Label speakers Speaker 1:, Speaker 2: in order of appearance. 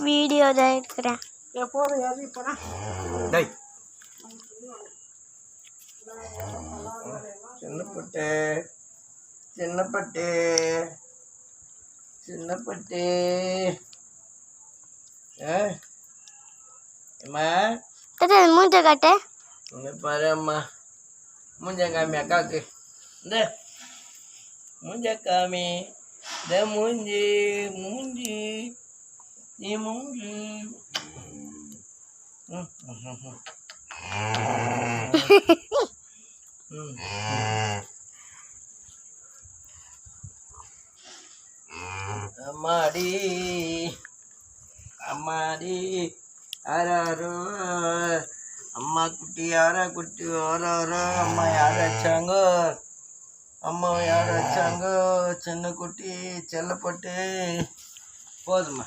Speaker 1: Video தான் இருக்கிறேன்.
Speaker 2: சின்னப்பட்டு சின்னப்பட்டு சின்னப்பட்டு அம்மா
Speaker 1: மூஞ்ச காட்டு.
Speaker 2: பாரு அம்மா மூஞ்ச காமி அக்காவுக்கு. இந்த மூஞ்ச காமி. இந்த மூஞ்சி மூஞ்சி நீ மூஞ்சி. அம்மாடி அம்மாடி ஆராரோ அம்மா குட்டி யாரா குட்டி ஆராரோ அம்மா யார் வச்சாங்கோ அம்மாவை யார் வச்சாங்கோ சின்ன குட்டி செல்லப்பட்டு போதுமா.